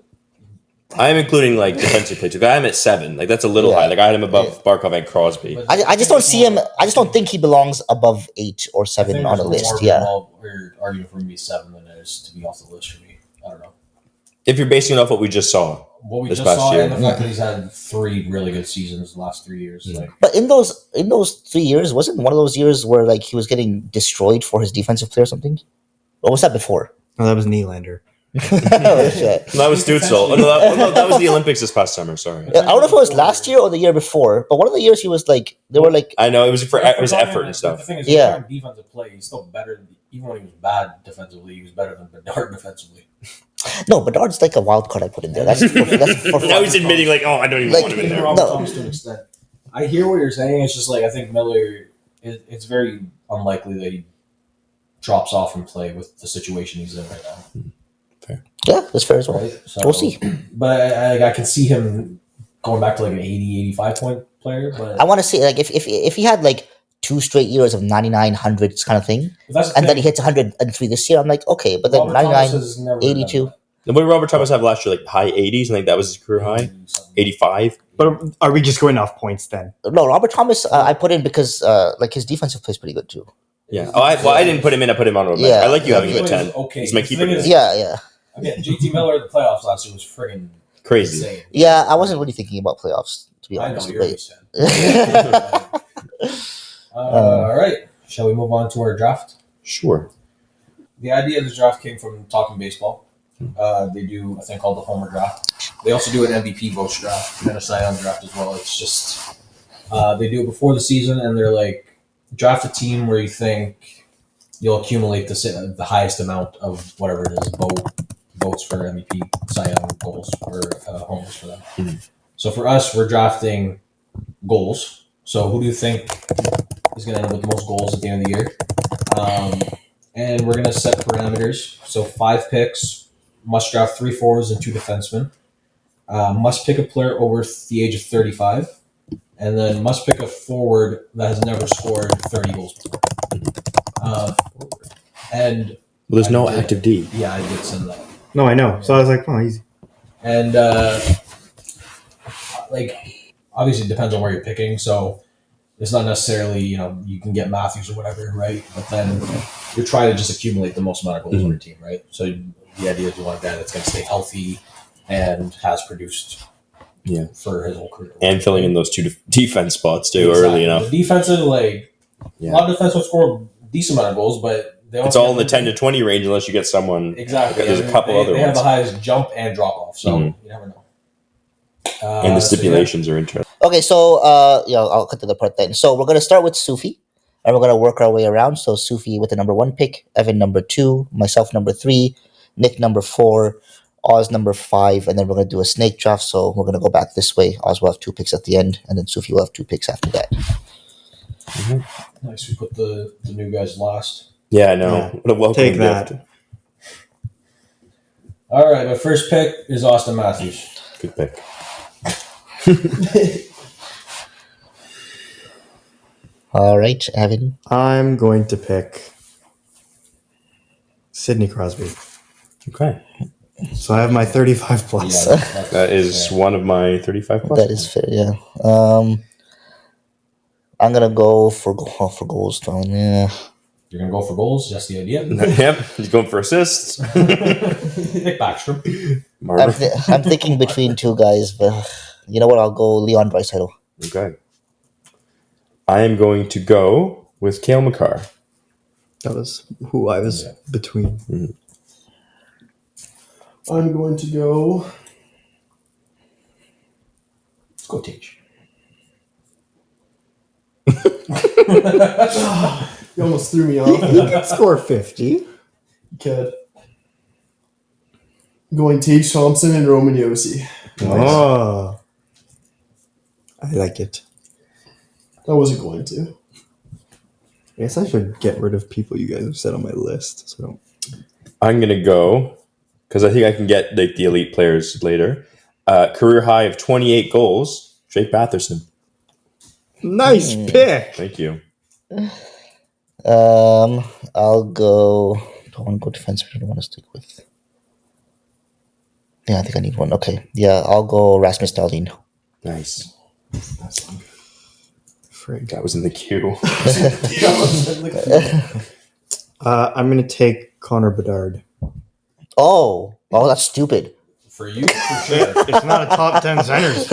I am including like defensive pitch. I am at 7. Like, that's a little Yeah. high. Like, I had him above Barkov and Crosby. but I just don't see him. I just don't think he belongs above 8 or 7 on a list. Yeah. We're arguing for him to be 7 than it is to be off the list for me. I don't know. If you're basing it off what we just saw, What we This just past saw year. and the fact that he's had 3 really good seasons the last 3 years. Yeah. Like, But in those 3 years, wasn't one of those years where like he was getting destroyed for his defensive play or something? Or was that before? No, that was Nylander. Oh, shit. that was Stutzel. Oh, no, that was the Olympics this past summer. Sorry, I don't know if it was last year or the year before, but one of the years he was like, they were like, I know it was for But it was the problem effort and is- stuff. The thing is, Yeah. yeah, defensive play, he's still better. Even when he was bad defensively, he was better than Bedard defensively. no, Bedard's like a wild card I put in there. That's for Now he's admitting like, oh, I don't even Like- want him in Even there. Robert No. Thomas to an extent. I hear what you're saying. It's just like I think Miller. It's very unlikely that he drops off from play with the situation he's in right now. yeah, that's fair as well. Right? So, We'll see. But I can see him going back to like an 80, 85 point player. But I want to see like if he had like 2 straight years of 99 hundreds kind of thing, that's the and then thing. he hits 103 this year, I'm like, okay, but then Robert Thomas 99, has never done 82. that. And what did Robert Thomas have last year? Like high 80s. I think that was his career high. 85. But are we just going off points then? No, Robert Thomas, I put in because like his defensive play is pretty good too. Yeah. Oh, I didn't put him in. I put him on a bench. Yeah. I like you having him He at was 10. Okay, He's my The keeper thing is, guy. Yeah. Again, JT Miller in the playoffs last year was friggin' Crazy. insane. Yeah, I wasn't really thinking about playoffs, to be I know honest. you're a But, fan. All right, shall we move on to our draft? Sure. The idea of the draft came from Talking Baseball. They do a thing called the Homer Draft. They also do an MVP votes draft and a Cy Young draft as well. It's just they do it before the season, and they're like, draft a team where you think you'll accumulate the highest amount of whatever it is votes for MVP, Cy Young, goals, or homers for them. Mhm. So for us, we're drafting goals. So who do you think is going to end up with the most goals at the end of the year? And we're going to set parameters. So 5 picks, must draft 3 forwards and 2 defensemen. Must pick a player over the age of 35. And then must pick a forward that has never scored 30 goals before. And Well, there's no I did. active D. yeah, I did send that. No, I know. So I was like, oh, easy. And like, obviously, it depends on where you're picking. So it's not necessarily, you can get Matthews or whatever, right? But then you're trying to just accumulate the most amount of goals on your team, right? So the idea is you want a guy that's going to stay healthy and has produced Yeah. for his whole career. And filling in those 2 defense spots too Exactly. early enough. The defensive, a Yeah. lot of defense will score a decent amount of goals, but they It's all in the 10 to 20 range unless you get someone. Exactly. There's a couple they, other they have ones. the highest jump and drop off, so Mhm. you never know. And the So, yeah. stipulations are interesting. okay, so I'll cut to the part then. So we're gonna start with Sufi, and we're gonna work our way around. So Sufi with the number 1 pick, Evan number 2, myself number 3, Nick number 4, Oz number 5, and then we're gonna do a snake draft. So we're gonna go back this way. Oz will have 2 picks at the end, and then Sufi will have 2 picks after that. Nice. We put the new guys last. Yeah, I know. Yeah. What a welcome Take that. gift. All right, my first pick is Austin Matthews. Good pick. All right, Evan. I'm going to pick Sidney Crosby. Okay. So I have my 35 plus. That is one of my 35 plus. That is fair. Yeah. I'm gonna go for goals. Though. Yeah. You're gonna go for goals. That's the idea. Yep. He's going for assists. Nick Backstrom. I'm, Marvin. I'm thinking between 2 guys, but You know what? I'll go Leon Draisaitl. Okay. I am going to go with Cale Makar. That was who I was Yeah. between. I'm going to go. Let's go teach. You almost threw me off. You could score 50. Kid. Going Tage Thompson and Roman Yossi. Oh. I like it. I wasn't going to. I guess I should get rid of people you guys have said on my list. So I don't. I'm going to go, because I think I can get like the elite players later. Career high of 28 goals, Jake Batherson. Nice pick. Thank you. I'll go. Do I want to go defenseman? I don't want to stick with. Yeah, I think I need one. Okay. Yeah, I'll go Rasmus Dahlin. Nice. That's fun. Frig. That was in the queue. I'm going to take Connor Bedard. Oh, that's stupid. For you, for sure. It's not a top 10 centers.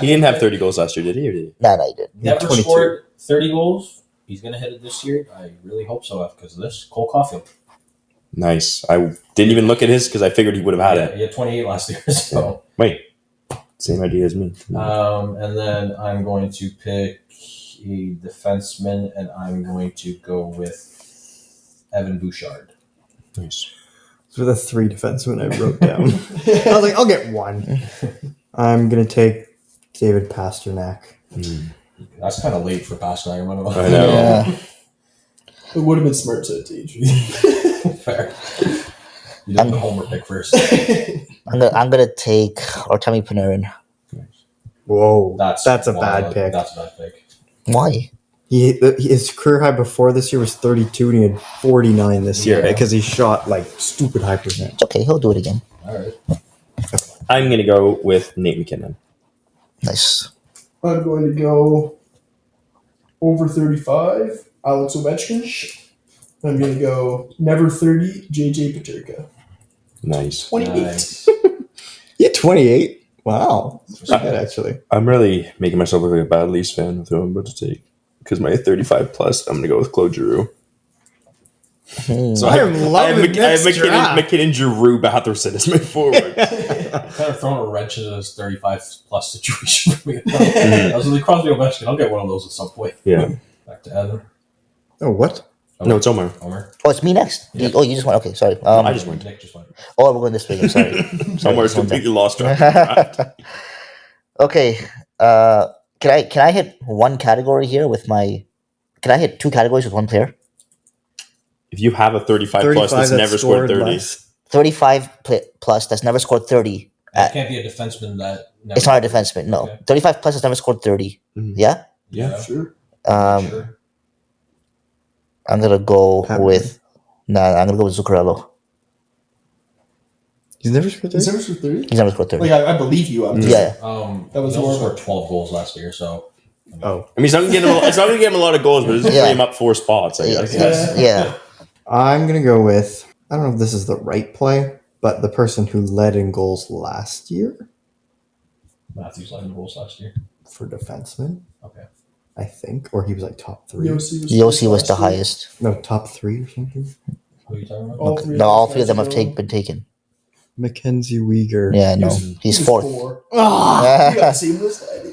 He didn't have 30 goals last year, did he? Or did he? No, you didn't. Never 22. scored 30 goals. He's going to hit it this year. I really hope so because of this. Cole Caulfield. Nice. I didn't even look at his because I figured he would have had it. He had 28 last year. So. Wait. Same idea as me. And then I'm going to pick a defenseman, and I'm going to go with Evan Bouchard. Nice. Those were the 3 defensemen I wrote down. I was like, I'll get one. I'm going to take David Pasternak. That's kind of late for Pasternak. I know. Yeah. It would have been smart to Tage. Fair. You did the homer pick first. I'm gonna take Artemi Panarin. Whoa. That's a well, bad pick. That's a bad pick. Why? His career high before this year was 32, and he had 49 this year Yeah. because he shot like stupid high percent. It's okay. He'll do it again. All right. I'm going to go with Nate McKinnon. Nice. I'm going to go over 35, Alex Ovechkin. I'm going to go never 30, JJ Paterka. Nice. 28. Nice. He had 28. Wow. That's pretty good, actually. I'm really making myself look like a bad Leafs fan with who I'm about to take. Because my 35 plus, I'm going to go with Claude Giroux. So I am loving this draft. McKinnon, Giroux, Batherson is my forward. Kind of throwing a wrench into this 35 plus situation for me. I was like, Crosby Ovechkin. I'll get one of those at some point. Yeah. Back to Evan. Oh, what? No, it's Omar. Homer. Oh, it's me next. Yeah. You just went. Okay, sorry. I just went. Nick just went. Oh, we're going this way. I'm sorry. Omar's Sorry, completely lost track of the draft. Okay. Can I hit one category here with my? Can I hit 2 categories with one player? If you have a 35 plus that's never scored 30. less. 35 plus that's never scored 30. It can't be a defenseman that. Never It's not a defenseman. No, Okay. 35 plus has never scored 30. Mhm. Yeah. Yeah. Sure. Sure. I'm gonna go Pat with. Nah, I'm gonna go with Zuccarello. He's never scored Is 30? there for 30? He's never scored 30. Like, I believe you. I'm just, Yeah. That was he also more- scored 12 goals last year, so. Oh. I mean, it's not going to get him a lot of goals, but it's Yeah. free him up 4 spots, I guess. Yeah. I'm going to go with, I don't know if this is the right play, but the person who led in goals last year Matthews led in goals last year. for defenseman, Okay. I think. Or he was like top 3. Yossi was the highest. No, top 3 or something. Who are you talking about? All Okay. three No, of all those 3 of them guys have are going. been taken. Mackenzie Weegar. Yeah, no, He he's was 4th. 4. Ah! You got the same list I do.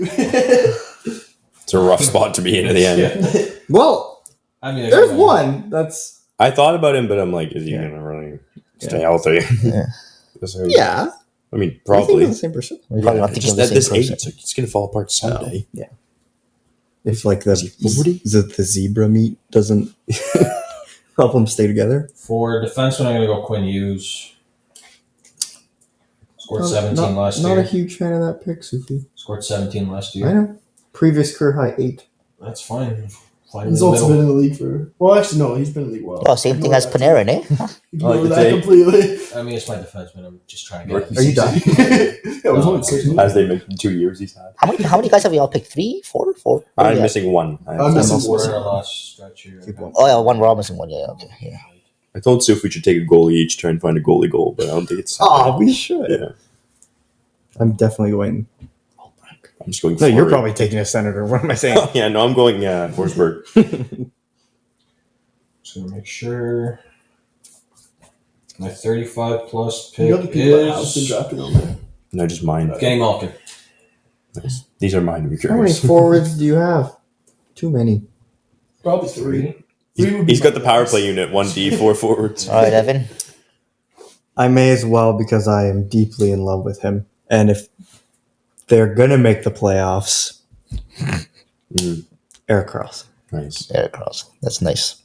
It's a rough spot to be in at the end. Yeah. Well, I mean, there's one. That's, I thought about him, but I'm like, is he Yeah. going to really stay healthy? Yeah. So, yeah. I mean, I think probably. they're the same person. We're probably not It's thinking just of the at same this age, person. it's going to fall apart someday. If like the, Is he 40? the zebra meat doesn't help them stay together. For defenseman, I'm going to go Quinn Hughes. Scored 17 last Not year. a huge fan of that pick, Sufi. Scored 17 last I year. know. Previous career high 8. That's fine. Fine in He's the also middle. been in the league for. Well, actually, no, he's been in the league well. Oh, same thing as Panarin, eh? Ignore I like the that take. completely. I mean, it's my defenseman. I'm just trying to get Rookie Are you done? Yeah, it was only 6 As they make 2 years he's had. How many guys have we all picked? 3, 4, 4? I'm Yeah. missing 1. I'm missing also- We're in our last stretch here. Keep going. Oh yeah, one Robinson, one. Yeah, okay, yeah. I told Suf we should take a goalie each, try and find a goalie goal, but I don't think it's. Oh, we should. Yeah. I'm definitely going. I'm just going. No, you're forward. probably taking a senator. What am I saying? Yeah, no, I'm going Forsberg. Just gonna make sure. My 35 plus You got the pick people that have been is drafted on there. No, just mine. Kenny Malkin. Nice. These are mine. To be How many curious. forwards do you have? Too many. Probably three. He's got the power play unit. 1D, 4 forwards. All right, Evan. I may as well because I am deeply in love with him. And if they're going to make the playoffs, Eric Carlson. Nice. Eric Carlson. That's nice.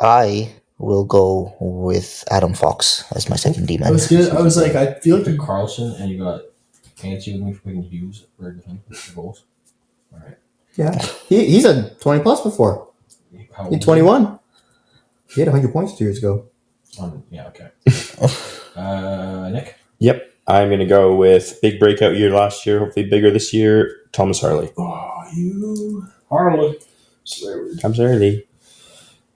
I will go with Adam Fox as my second D I man. was like, I feel like You got Carlson and you got Fancy with me for picking Hughes for defense goals. All right. Yeah. He's a 20 plus before. How He's old 21. He had 100 points 2 years ago. yeah, okay. Nick? Yep. I'm going to go with big breakout year last year, hopefully bigger this year, Thomas Harley. oh, you Harley. swear word. Thomas Harley.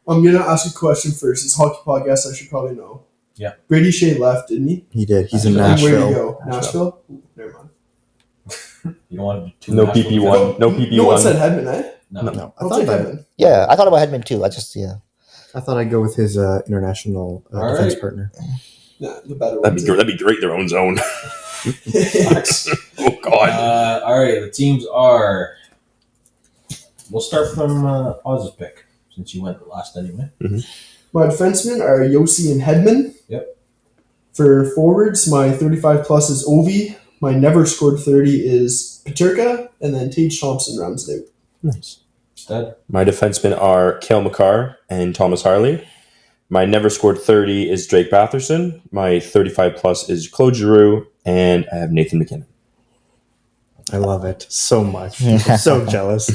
I'm gonna ask a question first. It's a hockey podcast. I should probably know. Yeah. Brady Shea left, didn't he? He did. He's in And where did he Nashville. go? Nashville. Ooh, never mind. You don't want to do No Nashville PP1. No PP1. No one said Hedman, eh? No. No, I'll take Hedman. Yeah, I thought about Hedman too. I thought I'd go with his international All defense right. partner. Nah, the better That'd be great. Their own zone. Facts. Oh God. All right, the teams are. We'll start from Oz's pick since you went last anyway. My defensemen are Yossi and Hedman. Yep. For forwards, my 35 plus is Ovi. My never scored 30 is Paterka, and then Tage Thompson rounds it out. Nice. Instead, My defensemen are Cale Makar and Thomas Harley. My never scored 30 is Drake Batherson. My 35 plus is Claude Giroux, and I have Nathan McKinnon. I love it so much. I'm so jealous.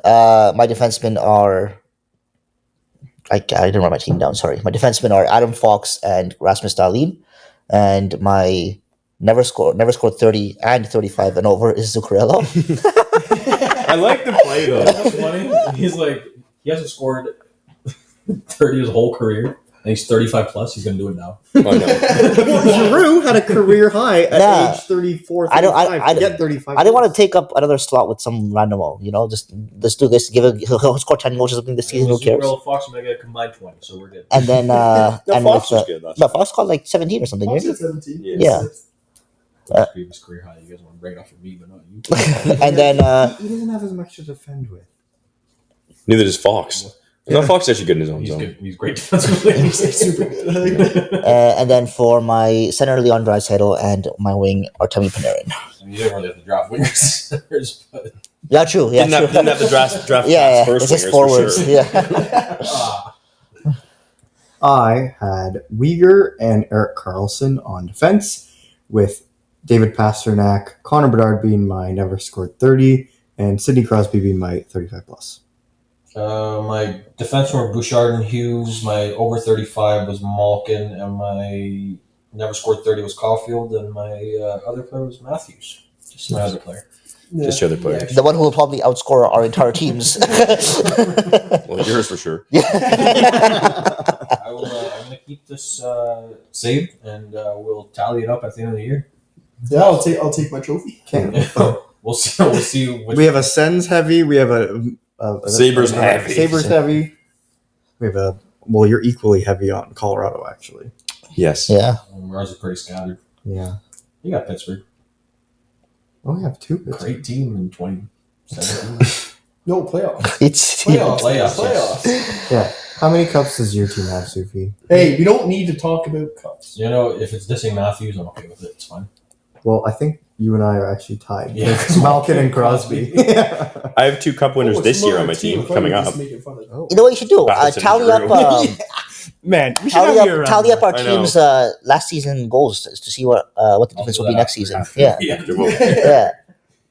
my defensemen are. I didn't write my team down. Sorry. My defensemen are Adam Fox and Rasmus Dahlin, and my never scored 30 and 35 and over is Zuccarello. I like the play though. that's funny. He's like, he hasn't scored 30 his whole career, and he's 35 plus. He's gonna do it now. Oh, no. Giroux had a career high at Nah. age 34, I don't- 35. I- Forget 35. I didn't want to take up another slot with some randomo. Just let's do this. He'll score 10 goals or something this season. Who cares? Zuccarello Fox are gonna get a combined 20, so we're good. And then No, and Fox with, was good last no, Fox called like 17 or something. Fox Right? at 17. Yeah. His previous career high. You guys want to break it off of me, but not you. And then He doesn't have as much to defend with. Neither does Fox. No, Fox is actually good in his own He's zone. good. He's great defensively. He's super good. and then for my center, Leon Draisaitl, and my wing, Artemi Panarin. I mean, you didn't really have to draft wingers, but Yeah, true. Yeah, true. Didn't have to draft yeah, first it's just wingers forwards. for sure. Yeah. I had Uyghur and Eric Carlson on defense, with David Pasternak, Connor Bedard being my never scored 30, and Sidney Crosby being my 35 plus. my defense were Bouchard and Hughes. My over 35 was Malkin, and my never scored 30 was Caulfield, and my other player was Matthews. Just my other player. Yeah. Just the other player. The one who will probably outscore our entire teams. Well, yours for sure. I will. I'm gonna keep this saved, and we'll tally it up at the end of the year. Yeah, I'll take my trophy. We'll see. We'll see. Which, We have a Sens heavy. We have a Sabres heavy. Sabres heavy. We have a. Well, you're equally heavy on Colorado, actually. Yes. Yeah. ours is pretty scattered. Yeah. You got Pittsburgh, Oh, we have two. great team in 2017. No, playoffs. It's Playoffs. Yeah. How many cups does your team have, Sufi? Hey, we don't need to talk about cups. You know, if it's dissing Matthews, I'm okay with it. It's fine. Well, I think you and I are actually tied. Yeah. Malkin and Crosby. I have 2 cup winners Oh, this it's year my on my team I thought coming you were up. just making fun of it. Oh. You know what you should do? Batherson Tally up, Giroux. Man, we should have you around. tally up our I know. team's last season goals to see what the difference will be next season. Yeah, Yeah. yeah,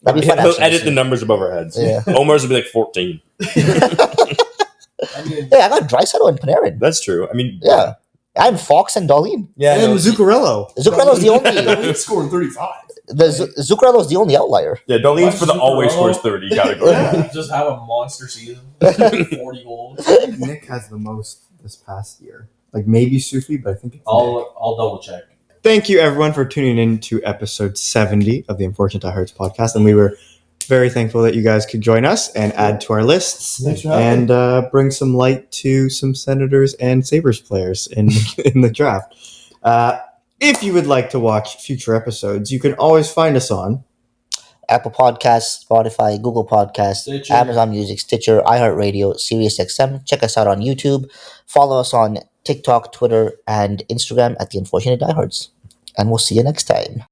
that'd be fun. He'll Actually. edit the numbers above our heads. Yeah. Omar's will be like 14. I mean, Yeah, I got Draisaitl and Panarin. That's true. I mean, Yeah, I'm Fox and Darlene. Yeah. And no, Zuccarello. Zuccarello's the only. He's scoring 35. Zuccarello's the only outlier. yeah, Darlene's for the Zuccarello? always scores 30 category. Yeah. just have a monster season, 40 goals. Nick has the most this past year. like maybe Sufi, but I think it's Nick. I'll double check. Thank you, everyone, for tuning in to episode 70 of the Unfortunate Diehards podcast. And we were very thankful that you guys could join us and add to our lists Thanks for having me. and bring some light to some Senators and Sabres players in the draft. If you would like to watch future episodes, you can always find us on Apple Podcasts, Spotify, Google Podcasts, Stitcher. Amazon Music, Stitcher, iHeartRadio, SiriusXM. Check us out on YouTube. Follow us on TikTok, Twitter, and Instagram at The Unfortunate Diehards. And we'll see you next time.